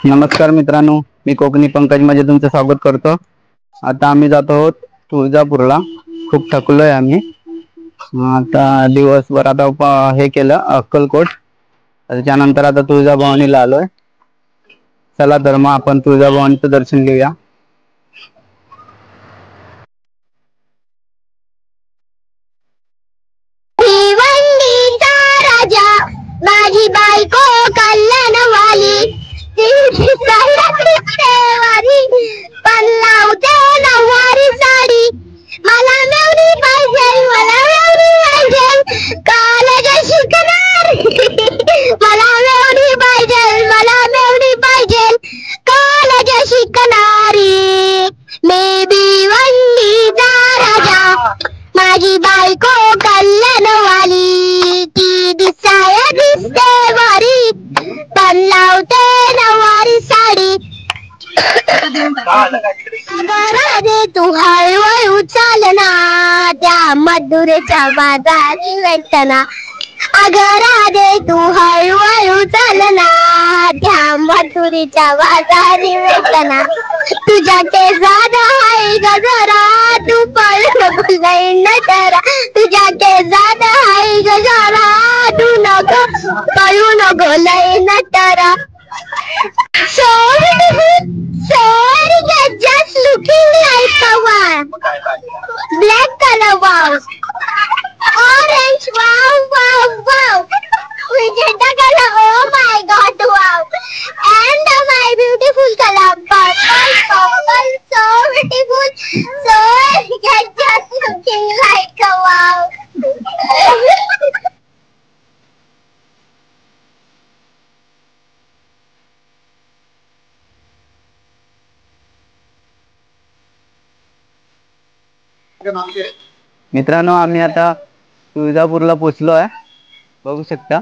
नमस्कार मित्रांनो, मी कोकणी पंकज मध्ये तुमचं स्वागत करतो। आता आम्ही जातो आहोत तुळजापूरला। खूप थकलोय आम्ही। आता दिवसभर आता हे केलं अक्कलकोट, त्याच्यानंतर आता तुळजाभवानीला आलोय। चला तर मग आपण तुळजाभवानीचं दर्शन घेऊया। भिवंडीचा राजा माझी बायको कल्याणवाली, पण लावते नऊवारी साडी। मला मेवणी पाहिजे, मला मेवणी पाहिजे, कालच शिकणारी। मला मेवणी पाहिजे, मला मेवणी पाहिजे, कालच शिकणारी। मी भिवंडीचा राजा माझी बायको कल्याणवाली, ती दिसाया दिसते वारी, पण लावते नऊवारी साडी। राधे तू हळूहळू चालना, त्या मधुरेच्या बाजारी वेटना। अगं राधे तू हळूहळू चालना, त्या मधुरेच्या बाजारी वेटना। तुझ्या केसात आहे गजरा, तू पळू नको लय नटरा। तुझ्या केसात आहे गजरा, तू नको पळू नको लय नटरा। So beautiful, so elegant, just looking like a wow. Black color, wow. Orange, wow, wow, wow. Magenta color, oh my God, wow. And my beautiful color, purple, purple, so beautiful, so elegant, just looking like a wow. मित्रांनो, आम्ही आता तुळजापूरला पोहोचलो आहे। बघू शकता,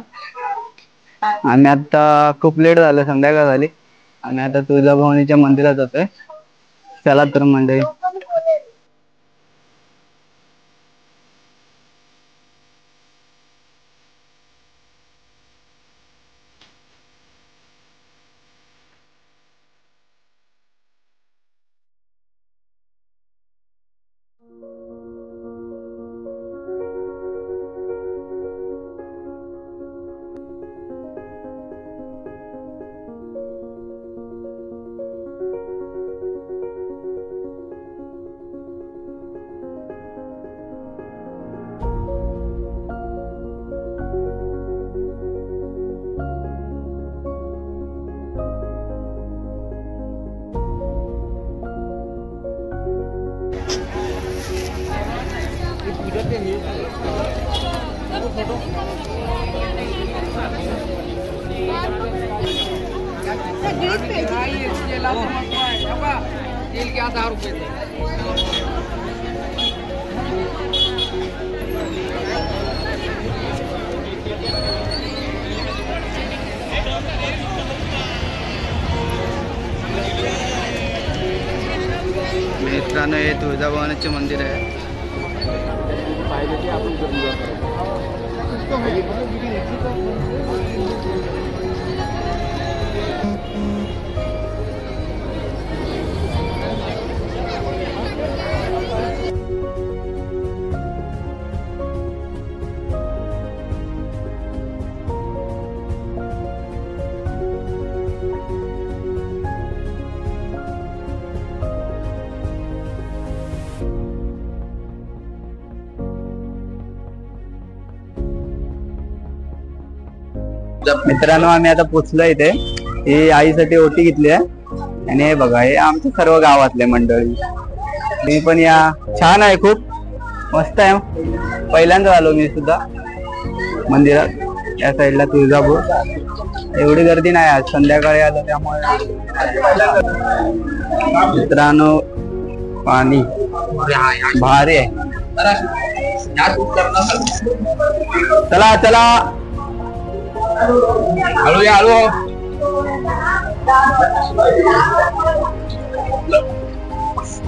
आम्ही आता खूप लेट झालं, संध्याकाळ झाली। आम्ही आता तुळजाभवानीच्या मंदिरात जातोय। चला तर मंडळी। मित्रांनो, हे तुळजाभवानीचे मंदिर आहे। मित्रांनो, आम्ही आता पोचलो इथे। ही आईसाठी ओटी घेतली आहे, आणि हे बघा, हे आमचे सर्व गावातले मंडळी। मी पण या, छान आहे, खूप मस्त आहे। पहिल्यांदा आलो मी सुद्धा मंदिरात। या साईडला तुळजापूर, एवढी गर्दी नाही आज, संध्याकाळी आलो त्यामुळे। मित्रांनो, पाणी भारी आहे। चला चला, हळू या, हळू।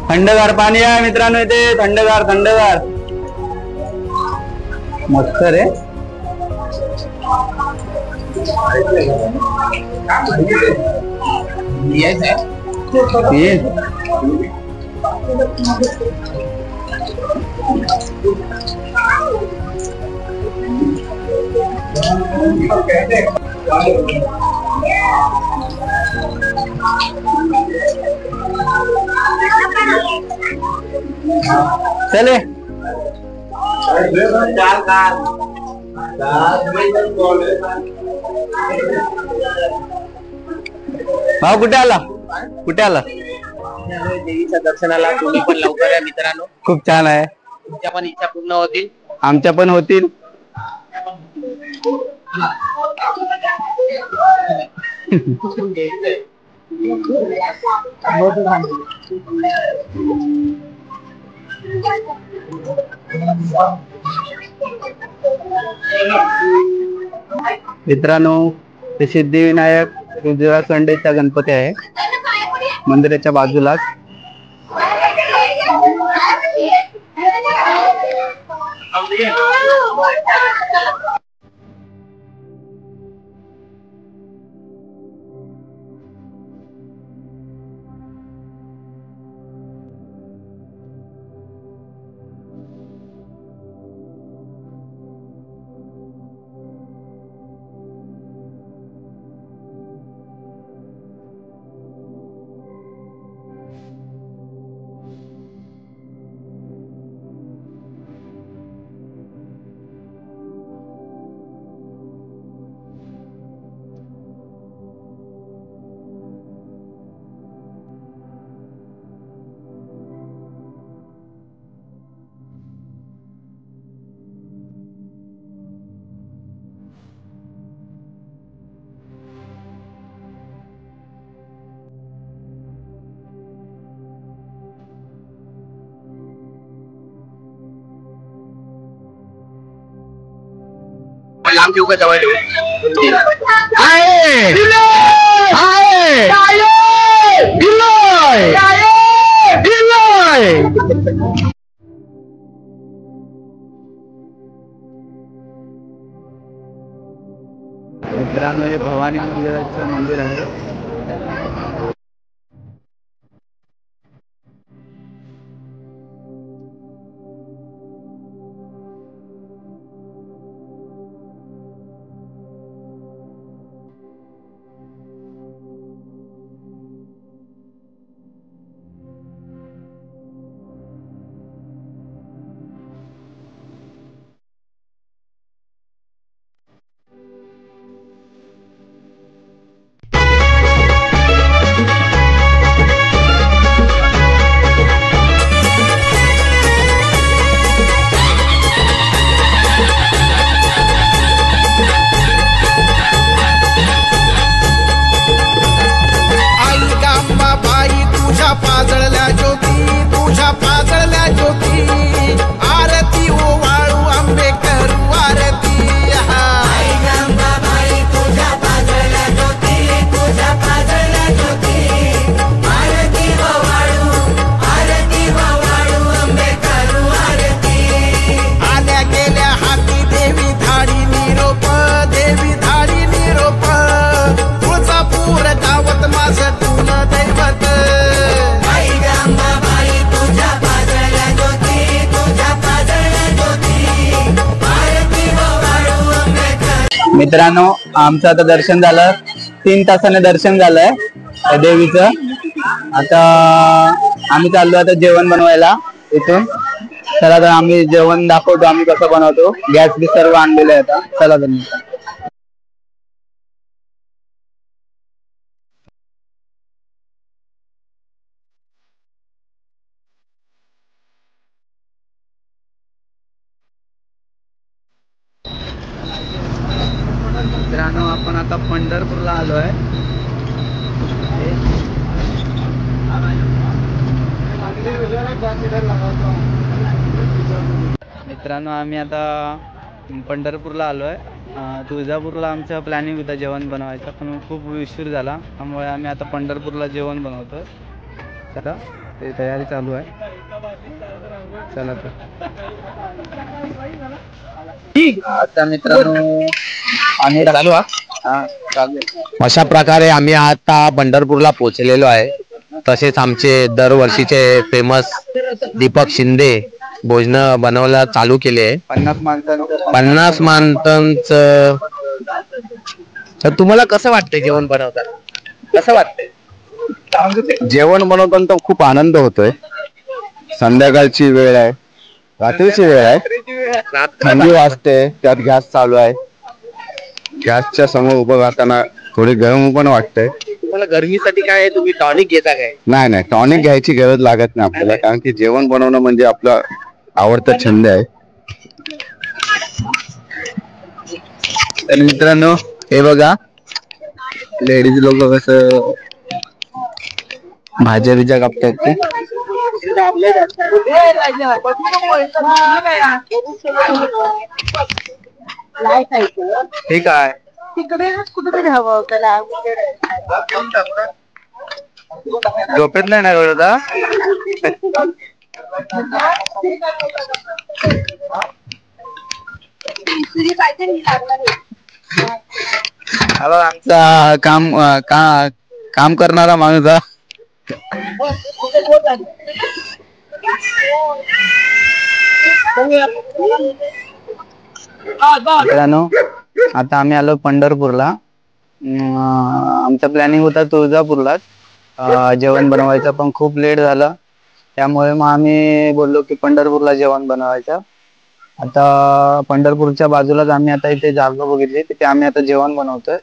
थंडगार पाणी आहे मित्रांनो इथे, थंडगार थंडगार, मस्त रे। चले भाऊ कुठे आला कुठे आला देवीच्या दर्शनाला तुम्ही पण लवकर या मित्रांनो. खूप छान आहे. तुमच्या पण इच्छा पूर्ण होतील. आमच्या पण होतील. मित्रांनो ते सिद्धिविनायक उजव्या संडेचा गणपती आहे मंदिराच्या बाजूलाच. लांब ठेवू का जवळ ठेवू? मित्रांनो हे भवानी मंदिराचं मंदिर आहे. पाजळल्या ज्योती आरती ओ वाळू आंबे करू आरती. आल्या गेल्या हाती देवी धाडी निरोप तुळजापूर गावात माझं तुल दैवत. मित्रांनो आमचं आता दर्शन झालं. 3 तासाने दर्शन झालंय देवीचं. आता आम्ही चाललो आता जेवण बनवायला इथून. चला तर आम्ही जेवण दाखवतो आम्ही कसं बनवतो. गॅस बी सर्व आणलेलं आहे आता. चला तर मित्रांनो आपण आता पंढरपूरला आलोय. मित्रांनो आम्ही आता पंढरपूरला आलोय. तुळजापूरला आमचं प्लॅनिंग होतं जेवण बनवायचं पण खूप उशीर झाला त्यामुळे आम्ही आता पंढरपूरला जेवण बनवतोय. चला ते तयारी चालू आहे. चला तर आता मित्रांनो आम्ही चालू अशा प्रकारे आम्ही आता पंढरपूरला पोहोचलेलो आहे. तसेच आमचे दरवर्षीचे फेमस दीपक शिंदे भोजन बनवायला चालू केले आहे. 50 माणसांचं. तर तुम्हाला कसं वाटतंय जेवण बनवतात? कसं वाटतंय जेवण बनवताना तर खूप आनंद होतोय. संध्याकाळची वेळ आहे, रात्रीची वेळ आहे, थंडी वाजते, त्यात गॅस चालू आहे. गॅसच्या समोर उभं राहताना थोडी गरम पण वाटतंय. तुम्हाला गरमीसाठी काय तुम्ही टॉनिक घेता काय? नाही, टॉनिक घ्यायची गरज लागत नाही आपल्याला, कारण की जेवण बनवणं म्हणजे आपला आवडता छंद आहे. तर मित्रांनो हे बघा, लेडीज लोक कसं भाज्या बिज्या कापतात ते. ठीक आहे. तिकडे कुठेतरी हवं त्याला. झोपेत नाही ना एवढा. आमचा काम करणारा माणूस. मित्रांनो आता आम्ही आलो पंढरपूरला. आमचा प्लॅनिंग होता तुळजापूरलाच जेवण बनवायचं, पण खूप लेट झालं. त्यामुळे मग आम्ही बोललो की पंढरपूरला जेवण बनवायचं. आता पंढरपूरच्या बाजूलाच आम्ही आता इथे जागा बघितली, तिथे आम्ही आता जेवण बनवतोय.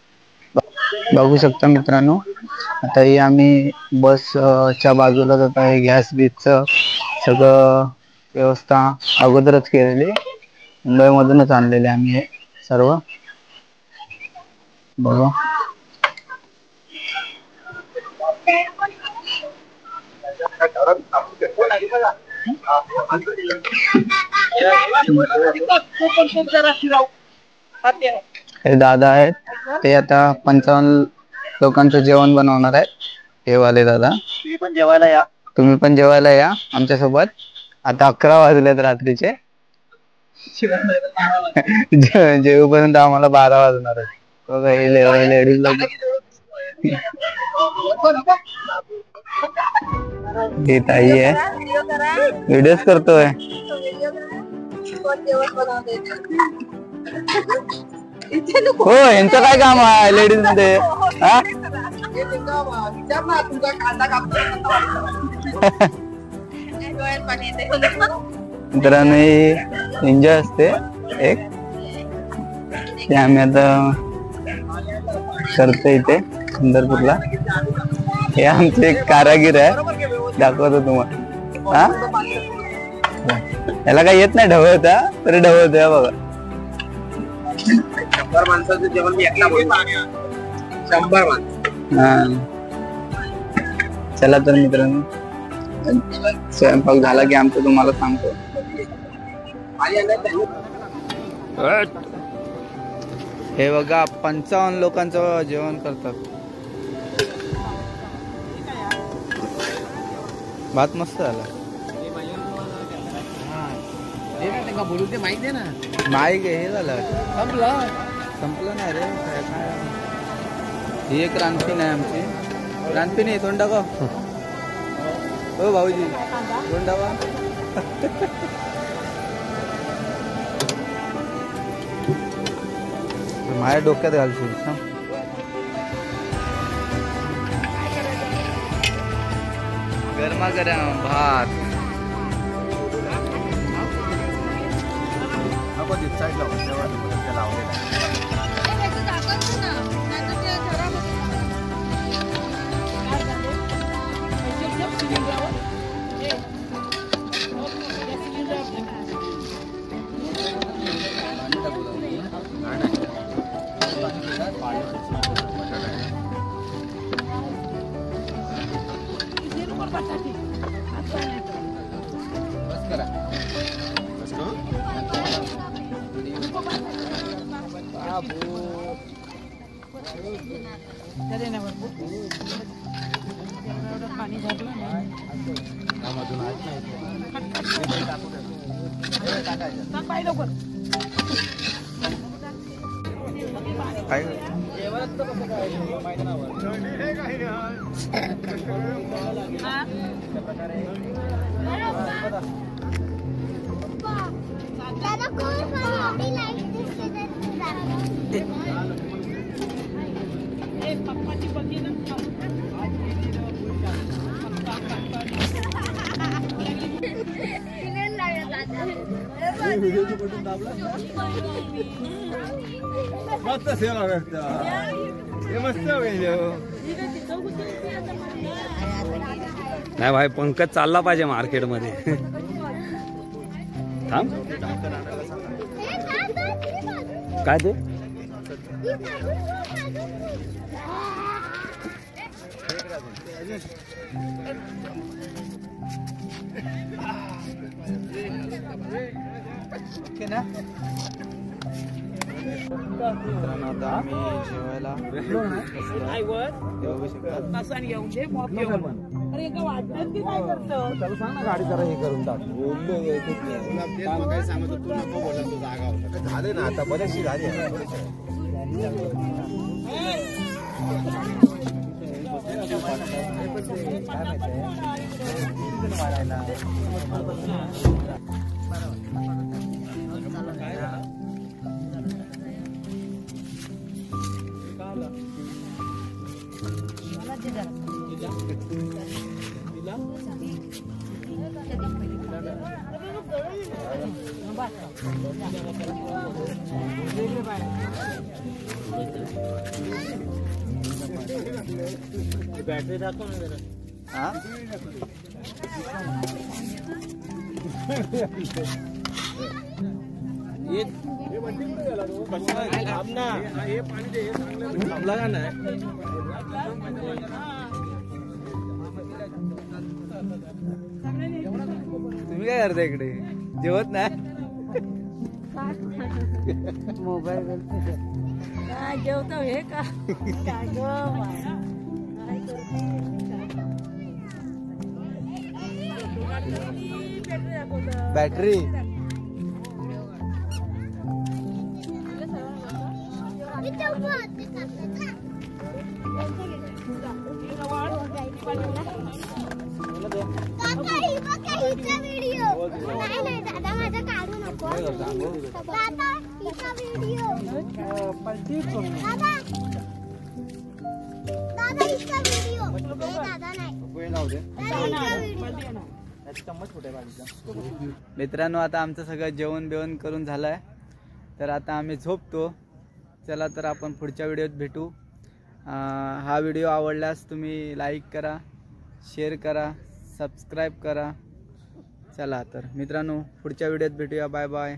बघू शकता मित्रांनो, आता ही आम्ही बसच्या बाजूलाच आता हे गॅस बीसचं सगळं व्यवस्था अगोदरच केलेली. मुंबईमधूनच आणलेले आम्ही हे सर्व. बघा हे दादा आहेत, ते आता 55 लोकांचं जेवण बनवणार आहेत. हे वाले दादा. तुम्ही पण जेवायला या आमच्या सोबत. आता 11 वाजलेत रात्रीचे. जेवूपर्यंत आम्हाला 12 वाजणार आहेत. बघा हे लेडीज लोक. ही ताई आहे, व्हिडिओज करतोय. हो, यांचं काय काम आहे लेडीज मध्ये? मित्रांनो एन्जॉय असते एक, ते आम्ही आता करतो इथे पंढरपूरला. हे आमचे एक कारागीर आहे, दाखवतो तुम्हाला. याला काही येत नाही ढवळता, तरी ढवळतोय बघा. 100 माणसाचं जेवण मी एकटा बनवतो. 100 माणसं. चला तर मित्रांनो, स्वयंपाक झाला की आमचं तुम्हाला सांगतो. हे बघा 55 लोकांचं जेवण करतात. भात मस्त झाला. बोलू ते माहिती आहे ना. माईक हे झालं, संपलं नाही रे. ही एक रानपीन आहे आमची. रानपीन आहे, तोंड टाका. हो भाऊजी, तोंड टाका. माझ्या डोक्यात घालशील ना. गरमागरम भात. दादा कोण पण आपली लाईट दिसते मस्त सेवा करता हे मस्त होईल नाही भाई पंकज चालला पाहिजे मार्केट मध्ये थांब काय ते ओके ना मित्रांनो आता आम्ही जेवायला गाडी जरा हे करून टाक झाले ना आता बरेचशी झाली बॅटरी दाखव ना जरा हा थांबला का नाही तुम्ही काय करता इकडे जेवत नाही मोबाईल जेवतो हे का बॅटरी नाही दादा माझा काढू नको दादा हिचा व्हिडिओ दादा हिचा व्हिडिओ दादा नाही मित्रांनो आता आमचं सगळं जेवण बिवण करून झालंय तर आता आम्ही झोपतो चला तर आपण पुढच्या व्हिडिओत भेटू हा व्हिडिओ आवडल्यास तुम्ही लाईक करा शेअर करा सबस्क्राईब करा चला तर मित्रांनो पुढच्या व्हिडिओत भेटूया बाय बाय